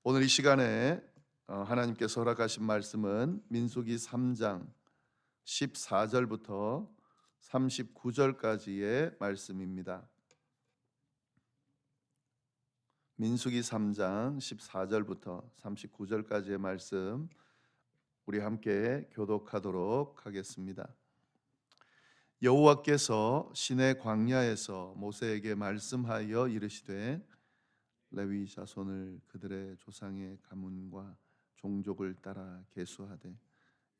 오늘 이 시간에 하나님께서 허락하신 말씀은 민수기 3장 14절부터 39절까지의 말씀입니다. 민수기 3장 14절부터 39절까지의 말씀 우리 함께 교독하도록 하겠습니다. 여호와께서 시내 광야에서 모세에게 말씀하여 이르시되 레위 자손을 그들의 조상의 가문과 종족을 따라 계수하되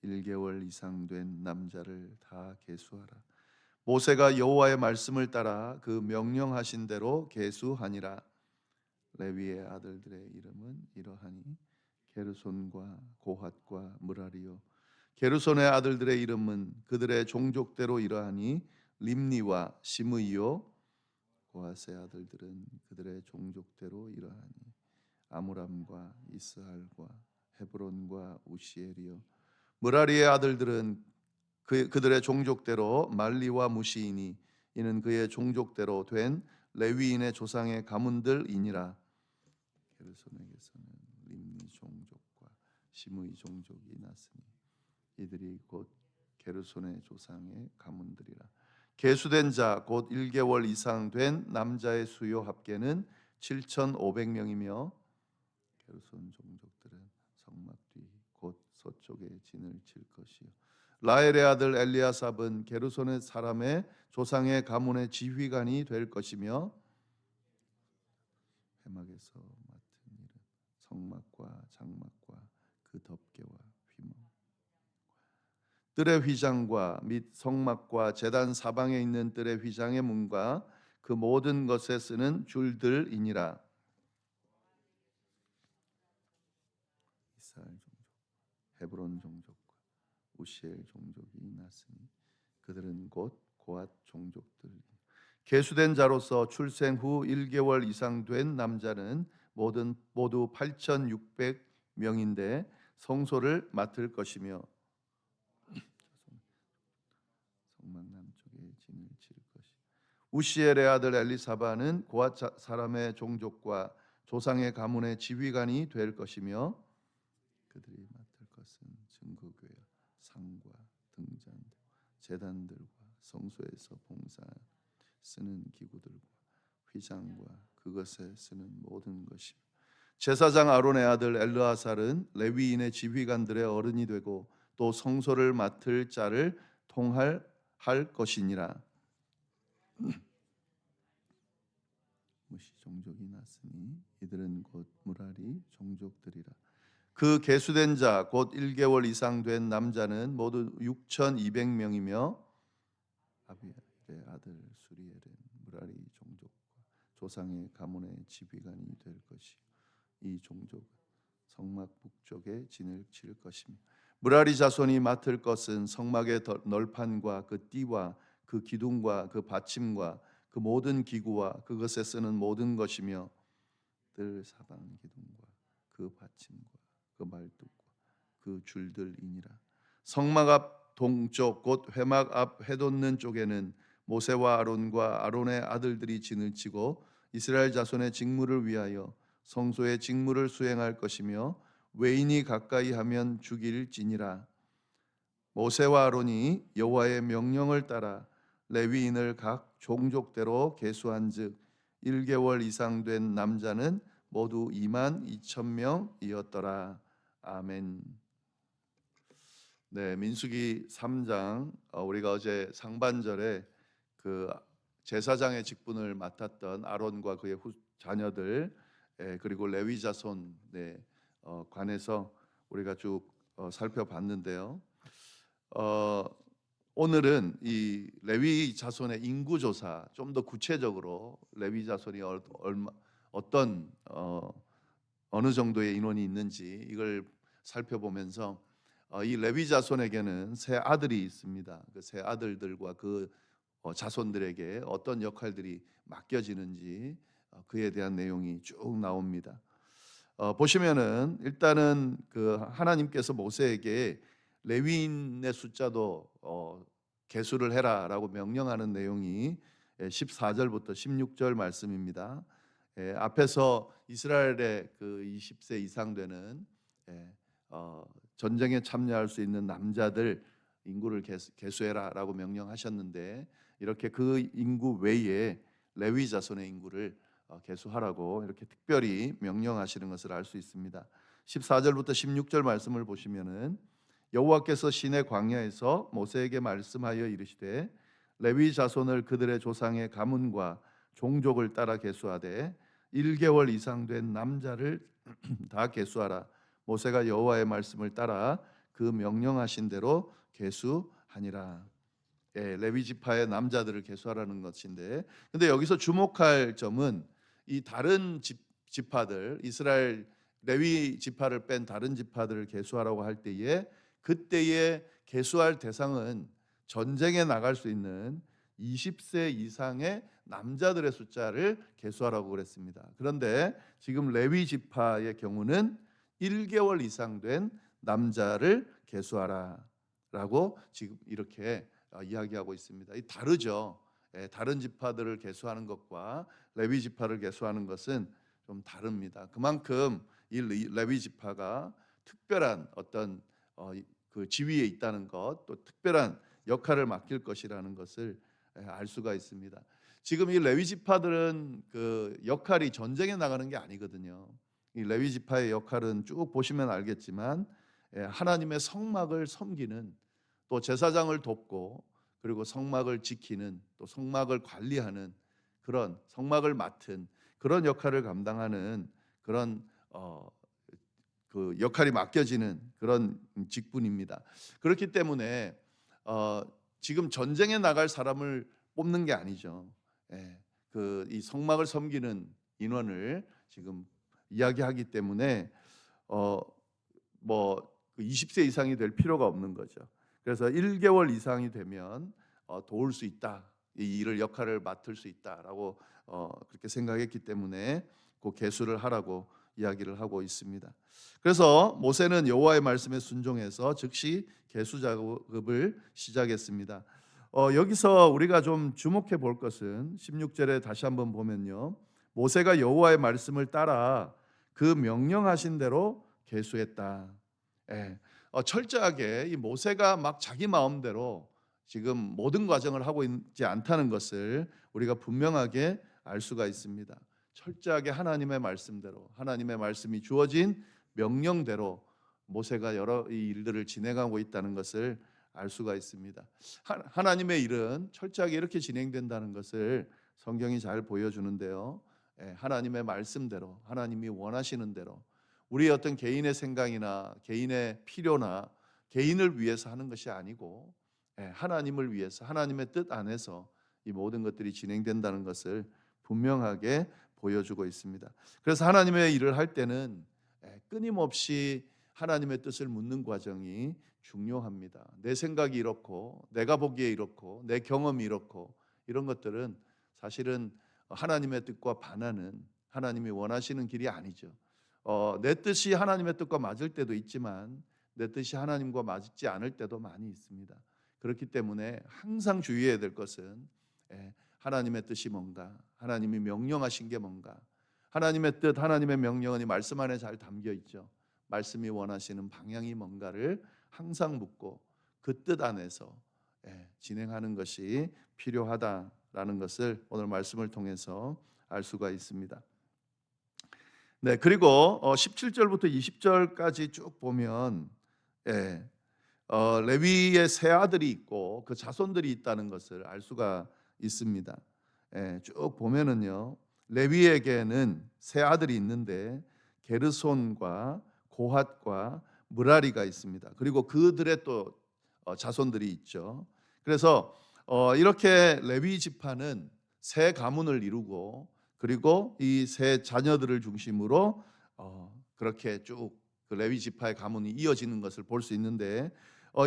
1개월 이상 된 남자를 다 계수하라. 모세가 여호와의 말씀을 따라 그 명령하신 대로 계수하니라. 레위의 아들들의 이름은 이러하니 게르손과 고핫과 므라리요. 게르손의 아들들의 이름은 그들의 종족대로 이러하니 림니와 시므이요. 고핫의 아들들은 그들의 종족대로 이러하니 아므람과 이스할과 헤브론과 우시엘이요. 므라리의 아들들은 그들의 종족대로 말리와 무시이니 이는 그의 종족대로 된 레위인의 조상의 가문들이니라. 게르손에게서는 림니 종족과 시므이 종족이 났으니 이들이 곧 게르손의 조상의 가문들이라. 계수된 자 곧 1개월 이상 된 남자의 수요 합계는 7,500명이며 게르손 종족들은 성막 뒤 곧 서쪽에 진을 칠 것이요. 라헬의 아들 엘리아삽은 게르손의 사람의 조상의 가문의 지휘관이 될 것이며 회막에서 맡은 일은 성막과 장막과 그 덮개와 휘문 뜰의 휘장과 및 성막과 제단 사방에 있는 뜰의 휘장의 문과 그 모든 것에 쓰는 줄들이니라. 이스라엘 종족, 헤브론 종족과 우시엘 종족이 났으니 그들은 곧 고핫 종족들이니 계수된 자로서 출생 후 1개월 이상 된 남자는 모두 8,600명인데 성소를 맡을 것이며 성막 남쪽에 진을 칠 것이. 우시엘의 아들 엘리사바는 고핫 사람의 종족과 조상의 가문의 지휘관이 될 것이며 그들이 맡을 것은 증거궤와 상과 등잔 제단들과 성소에서 봉사 쓰는 기구들과 휘장과 그것에 쓰는 모든 것이며 제사장 아론의 아들 엘르아살은 레위인의 지휘관들의 어른이 되고 또 성소를 맡을 자를 통할 것이니라. 무시 종족이 났으니 이들은 곧 무라리 종족들이라. 그 계수된 자 곧 1개월 이상 된 남자는 모두 6,200명이며 아비엘의 아들 수리엘은 무라리 종족과 조상의 가문의 지휘관이 될 것이요. 이 종족은 성막 북쪽에 진을 칠 것이며 무라리 자손이 맡을 것은 성막의 널판과 그 띠와 그 기둥과 그 받침과 그 모든 기구와 그것에 쓰는 모든 것이며 뜰 사방 기둥과 그 받침과 그 말뚝과 그 줄들이니라. 성막 앞 동쪽 곧 회막 앞 해돋는 쪽에는 모세와 아론과 아론의 아들들이 진을 치고 이스라엘 자손의 직무를 위하여 성소의 직무를 수행할 것이며 외인이 가까이 하면 죽일지니라. 모세와 아론이 여호와의 명령을 따라 레위인을 각 종족대로 계수한즉 1개월 이상 된 남자는 모두 22,000명이었더라. 아멘. 네, 민수기 3장 우리가 어제 상반절에 그 제사장의 직분을 맡았던 아론과 그의 자녀들 그리고 레위 자손에 관해서 우리가 쭉 살펴봤는데요. 오늘은 이 레위 자손의 인구 조사 좀 더 구체적으로 레위 자손이 어떤 어느 정도의 인원이 있는지 이걸 살펴보면서 이 레위 자손에게는 세 아들이 있습니다. 그 세 아들들과 그 자손들에게 어떤 역할들이 맡겨지는지 그에 대한 내용이 쭉 나옵니다. 보시면은 일단은 그 하나님께서 모세에게 레위인의 숫자도 계수를 해라라고 명령하는 내용이 14절부터 16절 말씀입니다. 앞에서 이스라엘의 그 20세 이상 되는 전쟁에 참여할 수 있는 남자들 인구를 계수해라라고 명령하셨는데, 이렇게 그 인구 외에 레위 자손의 인구를 계수하라고 이렇게 특별히 명령하시는 것을 알 수 있습니다. 14절부터 16절 말씀을 보시면은, 여호와께서 시내 광야에서 모세에게 말씀하여 이르시되 레위 자손을 그들의 조상의 가문과 종족을 따라 계수하되 1개월 이상 된 남자를 다 계수하라. 모세가 여호와의 말씀을 따라 그 명령하신 대로 계수하니라. 레위 지파의 남자들을 계수하라는 것인데, 근데 여기서 주목할 점은 이 다른 지파들, 이스라엘 레위 지파를 뺀 다른 지파들을 계수하라고 할 때에, 그때의 계수할 대상은 전쟁에 나갈 수 있는 20세 이상의 남자들의 숫자를 계수하라고 그랬습니다. 그런데 지금 레위 지파의 경우는 1개월 이상 된 남자를 계수하라라고 지금 이렇게 이야기하고 있습니다. 이 다르죠. 다른 지파들을 계수하는 것과 레위 지파를 계수하는 것은 좀 다릅니다. 그만큼 이 레위 지파가 특별한 어떤 그 지위에 있다는 것, 또 특별한 역할을 맡길 것이라는 것을 알 수가 있습니다. 지금 이 레위 지파들은 그 역할이 전쟁에 나가는 게 아니거든요. 이 레위 지파의 역할은 쭉 보시면 알겠지만, 하나님의 성막을 섬기는, 또 제사장을 돕고, 그리고 성막을 지키는, 또 성막을 관리하는, 그런 성막을 맡은 그런 역할을 감당하는 그런 그 역할이 맡겨지는 그런 직분입니다. 그렇기 때문에 지금 전쟁에 나갈 사람을 뽑는 게 아니죠. 이 성막을 섬기는 인원을 지금 이야기하기 때문에 뭐 20세 이상이 될 필요가 없는 거죠. 그래서 1개월 이상이 되면 도울 수 있다, 이 일을 역할을 맡을 수 있다라고 그렇게 생각했기 때문에 그 계수를 하라고 이야기를 하고 있습니다. 그래서 모세는 여호와의 말씀에 순종해서 즉시 계수 작업을 시작했습니다. 여기서 우리가 좀 주목해 볼 것은 16절에 다시 한번 보면요, 모세가 여호와의 말씀을 따라 그 명령하신 대로 계수했다. 철저하게 이 모세가 막 자기 마음대로 지금 모든 과정을 하고 있지 않다는 것을 우리가 분명하게 알 수가 있습니다. 철저하게 하나님의 말씀대로, 하나님의 말씀이 주어진 명령대로 모세가 여러 이 일들을 진행하고 있다는 것을 알 수가 있습니다. 하나님의 일은 철저하게 이렇게 진행된다는 것을 성경이 잘 보여주는데요, 하나님의 말씀대로, 하나님이 원하시는 대로, 우리의 어떤 개인의 생각이나 개인의 필요나 개인을 위해서 하는 것이 아니고 하나님을 위해서, 하나님의 뜻 안에서 이 모든 것들이 진행된다는 것을 분명하게 보여주고 있습니다. 그래서 하나님의 일을 할 때는 끊임없이 하나님의 뜻을 묻는 과정이 중요합니다. 내 생각이 이렇고, 내가 보기에 이렇고, 내 경험이 이렇고, 이런 것들은 사실은 하나님의 뜻과 반하는, 하나님이 원하시는 길이 아니죠. 내 뜻이 하나님의 뜻과 맞을 때도 있지만 내 뜻이 하나님과 맞지 않을 때도 많이 있습니다. 그렇기 때문에 항상 주의해야 될 것은 하나님의 뜻이 뭔가, 하나님이 명령하신 게 뭔가, 하나님의 뜻, 하나님의 명령은 이 말씀 안에 잘 담겨 있죠. 말씀이 원하시는 방향이 뭔가를 항상 묻고 그 뜻 안에서 진행하는 것이 필요하다라는 것을 오늘 말씀을 통해서 알 수가 있습니다. 네, 그리고 17절부터 20절까지 쭉 보면 레위의 세 아들이 있고 그 자손들이 있다는 것을 알 수가 있습니다. 쭉 보면은요, 레위에게는 세 아들이 있는데 게르손과 고핫과 므라리가 있습니다. 그리고 그들의 또 자손들이 있죠. 그래서 이렇게 레위 지파는 세 가문을 이루고, 그리고 이 세 자녀들을 중심으로 그렇게 쭉 그 레위 지파의 가문이 이어지는 것을 볼 수 있는데,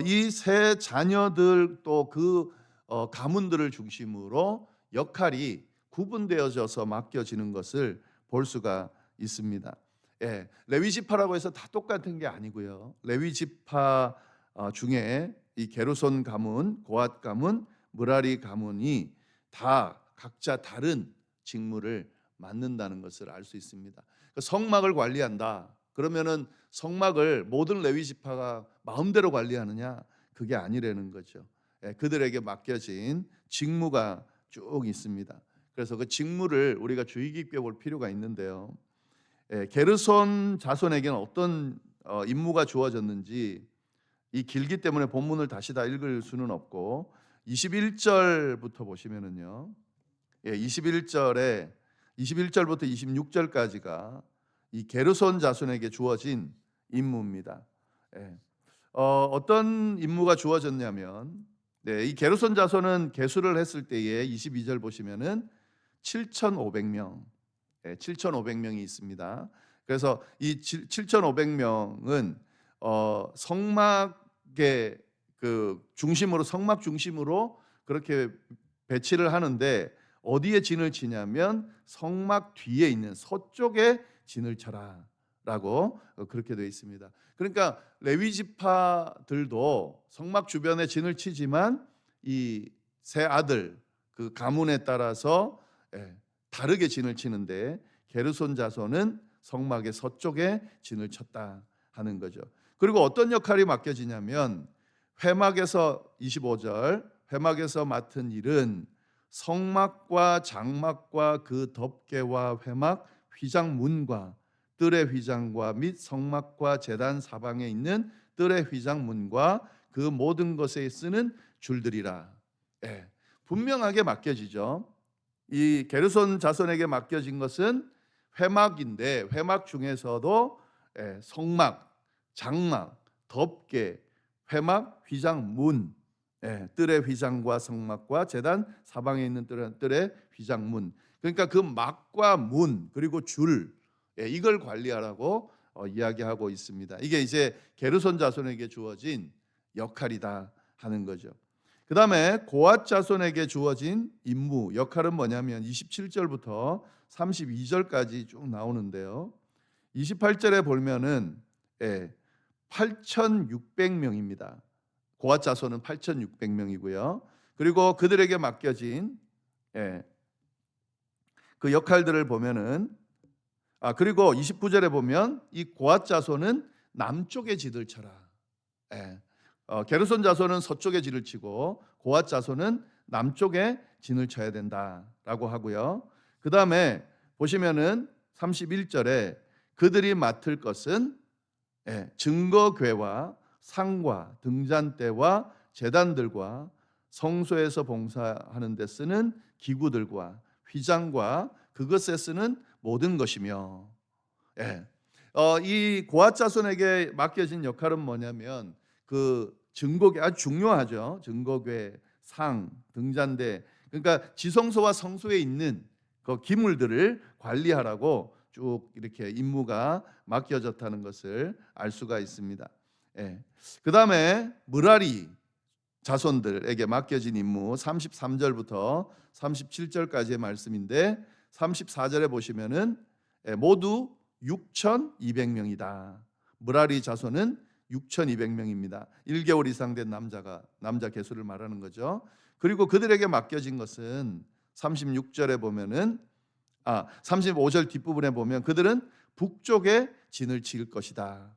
이 세 자녀들 또 그 가문들을 중심으로 역할이 구분되어져서 맡겨지는 것을 볼 수가 있습니다. 레위 지파라고 해서 다 똑같은 게 아니고요. 레위 지파 중에 이 게르손 가문, 고핫 가문, 므라리 가문이 다 각자 다른 직무를 맡는다는 것을 알 수 있습니다. 성막을 관리한다. 그러면은 성막을 모든 레위 지파가 마음대로 관리하느냐? 그게 아니라는 거죠. 그들에게 맡겨진 직무가 쭉 있습니다. 그래서 그 직무를 우리가 주의 깊게 볼 필요가 있는데요. 게르손 자손에게는 어떤 임무가 주어졌는지 이 길기 때문에 본문을 다시 다 읽을 수는 없고 21절부터 보시면은요. 21절에 21절부터 26절까지가 이 게르손 자손에게 주어진 임무입니다. 어떤 임무가 주어졌냐면 이 게르손 자손은 계수를 했을 때에 22절 보시면은 7,500명, 7,500명이 있습니다. 그래서 이 7,500명은 성막의 그 중심으로 성막 중심으로 그렇게 배치를 하는데 어디에 진을 치냐면 성막 뒤에 있는 서쪽에 진을 쳐라라고 그렇게 되어 있습니다. 그러니까 레위 지파들도 성막 주변에 진을 치지만 이 세 아들 그 가문에 따라서 다르게 진을 치는데 게르손 자손은 성막의 서쪽에 진을 쳤다 하는 거죠. 그리고 어떤 역할이 맡겨지냐면 회막에서 25절 회막에서 맡은 일은 성막과 장막과 그 덮개와 회막 휘장문과 뜰의 휘장과 및 성막과 제단 사방에 있는 뜰의 휘장문과 그 모든 것에 쓰는 줄들이라. 분명하게 맡겨지죠. 이 게르손 자손에게 맡겨진 것은 회막인데 회막 중에서도 성막, 장막, 덮개, 회막, 휘장문, 뜰의 휘장과 성막과 제단 사방에 있는 뜰의 휘장문. 그러니까 그 막과 문 그리고 줄 이걸 관리하라고 이야기하고 있습니다. 이게 이제 게르손 자손에게 주어진 역할이다 하는 거죠. 그 다음에 고앗 자손에게 주어진 임무 역할은 뭐냐면 27절부터 32절까지 쭉 나오는데요. 28절에 보면은 8,600명입니다. 고앗 자손은 8,600명이고요. 그리고 그들에게 맡겨진 그 역할들을 보면은 그리고 29절에 보면 이 고앗 자손은 남쪽에 진을 쳐라. 게르손 자손은 서쪽에 진을 치고 고앗 자손은 남쪽에 진을 쳐야 된다라고 하고요. 그 다음에 보시면은 31절에 그들이 맡을 것은 증거궤와 상과 등잔대와 제단들과 성소에서 봉사하는 데 쓰는 기구들과 휘장과 그것에 쓰는 모든 것이며 이 고앗 자손에게 맡겨진 역할은 뭐냐면 그 증거궤 아주 중요하죠. 증거궤, 상, 등잔대 그러니까 지성소와 성소에 있는 그 기물들을 관리하라고 쭉 이렇게 임무가 맡겨졌다는 것을 알 수가 있습니다. 그 다음에 므라리 자손들에게 맡겨진 임무 33절부터 37절까지의 말씀인데 34절에 보시면은 모두 6,200명이다. 므라리 자손은 6,200명입니다. 1개월 이상 된 남자 개수를 말하는 거죠. 그리고 그들에게 맡겨진 것은 36절에 보면은 35절 뒷부분에 보면 그들은 북쪽에 진을 칠 것이다.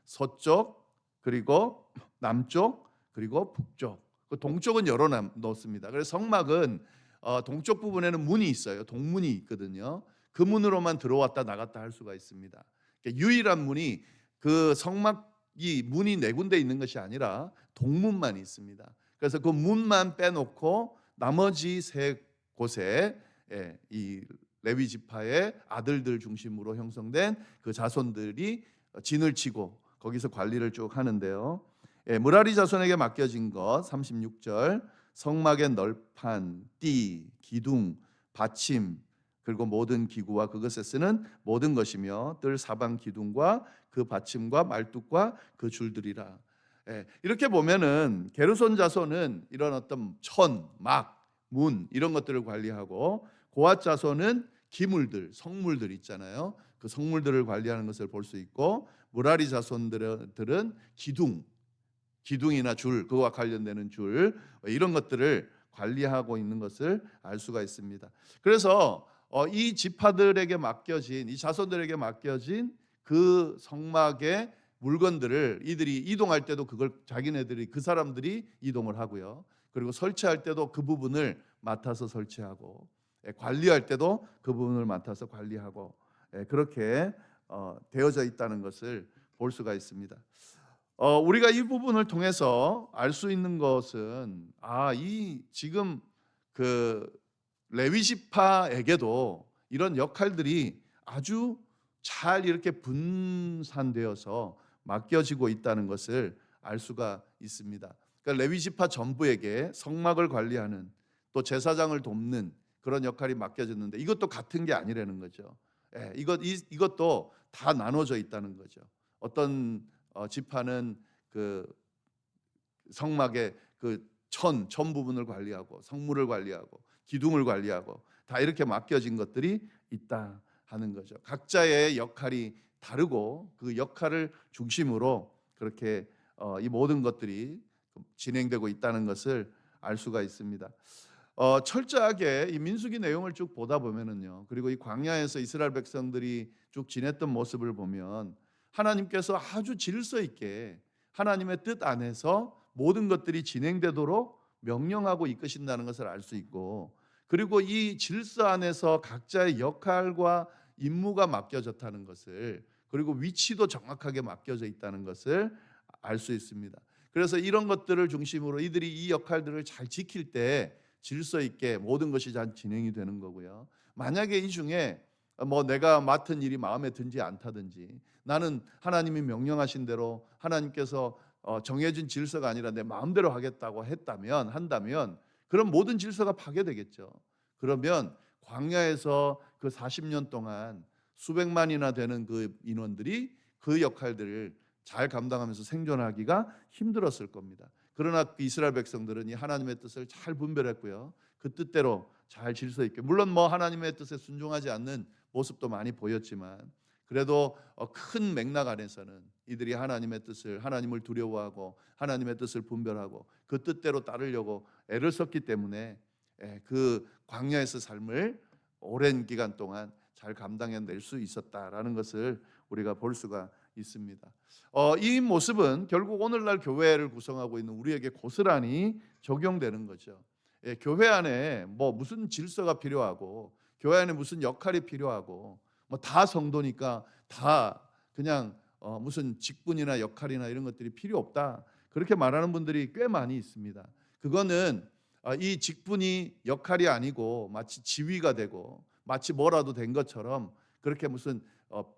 서쪽 그리고 남쪽 그리고 북쪽. 그 동쪽은 열어놓습니다. 그래서 성막은 동쪽 부분에는 문이 있어요. 동문이 있거든요. 그 문으로만 들어왔다 나갔다 할 수가 있습니다. 그러니까 유일한 문이 그 성막이 문이 네 군데 있는 것이 아니라 동문만 있습니다. 그래서 그 문만 빼놓고 나머지 세 곳에 이 레위 지파의 아들들 중심으로 형성된 그 자손들이 진을 치고 거기서 관리를 쭉 하는데요. 므라리 자손에게 맡겨진 것 36절 성막의 널판, 띠, 기둥, 받침 그리고 모든 기구와 그것에 쓰는 모든 것이며 뜰 사방 기둥과 그 받침과 말뚝과 그 줄들이라. 이렇게 보면은 게르손 자손은 이런 어떤 천, 막, 문 이런 것들을 관리하고 고앗 자손은 기물들, 성물들 있잖아요. 그 성물들을 관리하는 것을 볼 수 있고 므라리 자손들은 기둥이나 줄, 그와 관련되는 줄 이런 것들을 관리하고 있는 것을 알 수가 있습니다. 그래서 이 지파들에게 맡겨진, 이 자손들에게 맡겨진 그 성막의 물건들을 이들이 이동할 때도 그걸 자기네들이, 그 사람들이 이동을 하고요. 그리고 설치할 때도 그 부분을 맡아서 설치하고, 관리할 때도 그 부분을 맡아서 관리하고, 그렇게 되어져 있다는 것을 볼 수가 있습니다. 우리가 이 부분을 통해서 알 수 있는 것은, 이 지금 그 레위 지파에게도 이런 역할들이 아주 잘 이렇게 분산되어서 맡겨지고 있다는 것을 알 수가 있습니다. 그러니까 레위 지파 전부에게 성막을 관리하는, 또 제사장을 돕는 그런 역할이 맡겨졌는데, 이것도 같은 게 아니라는 거죠. 이것도 다 나눠져 있다는 거죠. 어떤 지파는 그 성막의 그 천 부분을 관리하고, 성물을 관리하고, 기둥을 관리하고, 다 이렇게 맡겨진 것들이 있다 하는 거죠. 각자의 역할이 다르고 그 역할을 중심으로 그렇게 이 모든 것들이 진행되고 있다는 것을 알 수가 있습니다. 철저하게 이 민수기 내용을 쭉 보다 보면은요, 그리고 이 광야에서 이스라엘 백성들이 쭉 지냈던 모습을 보면, 하나님께서 아주 질서 있게 하나님의 뜻 안에서 모든 것들이 진행되도록 명령하고 이끄신다는 것을 알 수 있고, 그리고 이 질서 안에서 각자의 역할과 임무가 맡겨졌다는 것을, 그리고 위치도 정확하게 맡겨져 있다는 것을 알 수 있습니다. 그래서 이런 것들을 중심으로 이들이 이 역할들을 잘 지킬 때 질서 있게 모든 것이 잘 진행이 되는 거고요. 만약에 이 중에 내가 맡은 일이 마음에 든지 않다든지, 나는 하나님이 명령하신 대로 하나님께서 정해진 질서가 아니라 내 마음대로 하겠다고 한다면 그럼 모든 질서가 파괴되겠죠. 그러면 광야에서 그 40년 동안 수백만이나 되는 그 인원들이 그 역할들을 잘 감당하면서 생존하기가 힘들었을 겁니다. 그러나 그 이스라엘 백성들은 이 하나님의 뜻을 잘 분별했고요. 그 뜻대로 잘 질서 있게, 물론 하나님의 뜻에 순종하지 않는 모습도 많이 보였지만, 그래도 큰 맥락 안에서는 이들이 하나님의 뜻을, 하나님을 두려워하고 하나님의 뜻을 분별하고 그 뜻대로 따르려고 애를 썼기 때문에 그 광야에서 삶을 오랜 기간 동안 잘 감당해낼 수 있었다라는 것을 우리가 볼 수가 있습니다. 이 모습은 결국 오늘날 교회를 구성하고 있는 우리에게 고스란히 적용되는 거죠. 교회 안에 무슨 질서가 필요하고, 교회 안에 무슨 역할이 필요하고, 다 성도니까 다 그냥 무슨 직분이나 역할이나 이런 것들이 필요 없다, 그렇게 말하는 분들이 꽤 많이 있습니다. 그거는 이 직분이 역할이 아니고 마치 지위가 되고 마치 뭐라도 된 것처럼, 그렇게 무슨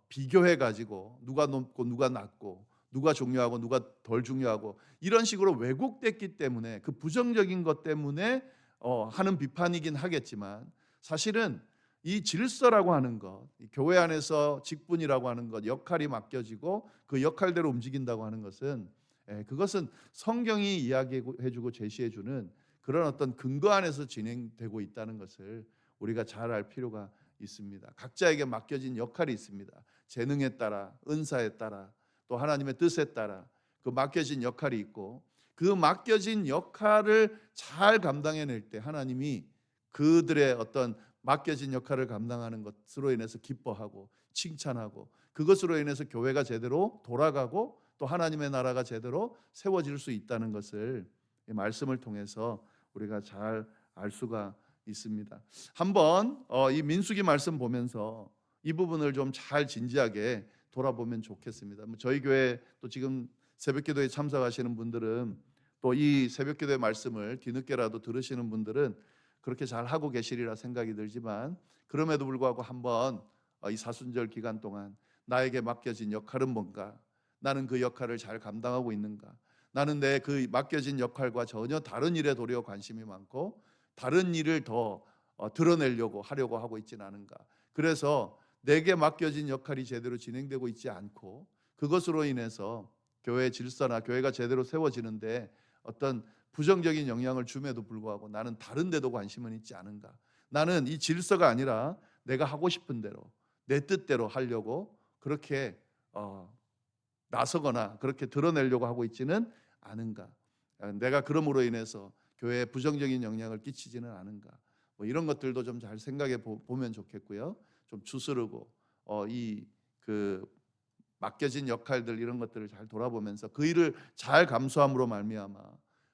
비교해 가지고 누가 높고 누가 낮고 누가 중요하고 누가 덜 중요하고 이런 식으로 왜곡됐기 때문에, 그 부정적인 것 때문에 하는 비판이긴 하겠지만, 사실은 이 질서라고 하는 것, 교회 안에서 직분이라고 하는 것, 역할이 맡겨지고 그 역할대로 움직인다고 하는 것은, 그것은 성경이 이야기해주고 제시해주는 그런 어떤 근거 안에서 진행되고 있다는 것을 우리가 잘 알 필요가 있습니다. 각자에게 맡겨진 역할이 있습니다. 재능에 따라, 은사에 따라, 또 하나님의 뜻에 따라 그 맡겨진 역할이 있고, 그 맡겨진 역할을 잘 감당해낼 때 하나님이 그들의 어떤 맡겨진 역할을 감당하는 것으로 인해서 기뻐하고 칭찬하고, 그것으로 인해서 교회가 제대로 돌아가고 또 하나님의 나라가 제대로 세워질 수 있다는 것을 이 말씀을 통해서 우리가 잘 알 수가 있습니다. 한번 이 민수기 말씀 보면서 이 부분을 좀 잘 진지하게 돌아보면 좋겠습니다. 저희 교회 또 지금 새벽기도에 참석하시는 분들은, 또 이 새벽기도의 말씀을 뒤늦게라도 들으시는 분들은 그렇게 잘 하고 계시리라 생각이 들지만, 그럼에도 불구하고 한번 이 사순절 기간 동안 나에게 맡겨진 역할은 뭔가, 나는 그 역할을 잘 감당하고 있는가, 나는 내 그 맡겨진 역할과 전혀 다른 일에 도리어 관심이 많고 다른 일을 더 드러내려고 하려고 하고 있지는 않은가, 그래서 내게 맡겨진 역할이 제대로 진행되고 있지 않고 그것으로 인해서 교회의 질서나 교회가 제대로 세워지는데 어떤 부정적인 영향을 줌에도 불구하고 나는 다른 데도 관심은 있지 않은가, 나는 이 질서가 아니라 내가 하고 싶은 대로 내 뜻대로 하려고 그렇게 나서거나 그렇게 드러내려고 하고 있지는 않은가, 내가 그럼으로 인해서 교회에 부정적인 영향을 끼치지는 않은가, 뭐 이런 것들도 좀 잘 생각해 보면 좋겠고요. 좀 주스르고 이 그 맡겨진 역할들 이런 것들을 잘 돌아보면서 그 일을 잘 감수함으로 말미암아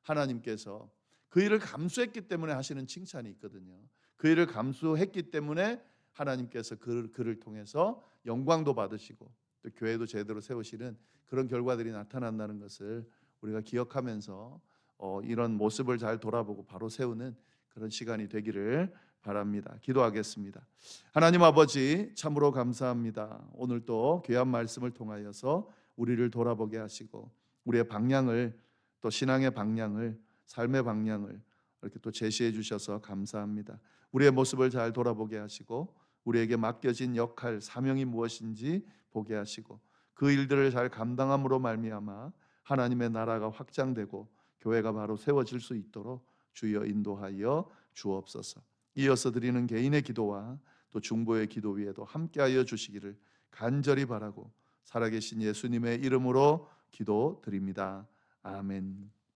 하나님께서 그 일을 감수했기 때문에 하시는 칭찬이 있거든요. 그 일을 감수했기 때문에 하나님께서 그를 통해서 영광도 받으시고 또 교회도 제대로 세우시는 그런 결과들이 나타난다는 것을 우리가 기억하면서 이런 모습을 잘 돌아보고 바로 세우는 그런 시간이 되기를 바랍니다. 기도하겠습니다. 하나님 아버지 참으로 감사합니다. 오늘 또 귀한 말씀을 통하여서 우리를 돌아보게 하시고 우리의 방향을 또 신앙의 방향을 삶의 방향을 이렇게 또 제시해 주셔서 감사합니다. 우리의 모습을 잘 돌아보게 하시고 우리에게 맡겨진 역할 사명이 무엇인지 보게 하시고 그 일들을 잘 감당함으로 말미암아 하나님의 나라가 확장되고 교회가 바로 세워질 수 있도록 주여 인도하여 주옵소서. 이어서 드리는 개인의 기도와 또 중보의 기도 위에도 함께하여 주시기를 간절히 바라고 살아계신 예수님의 이름으로 기도드립니다. 아멘.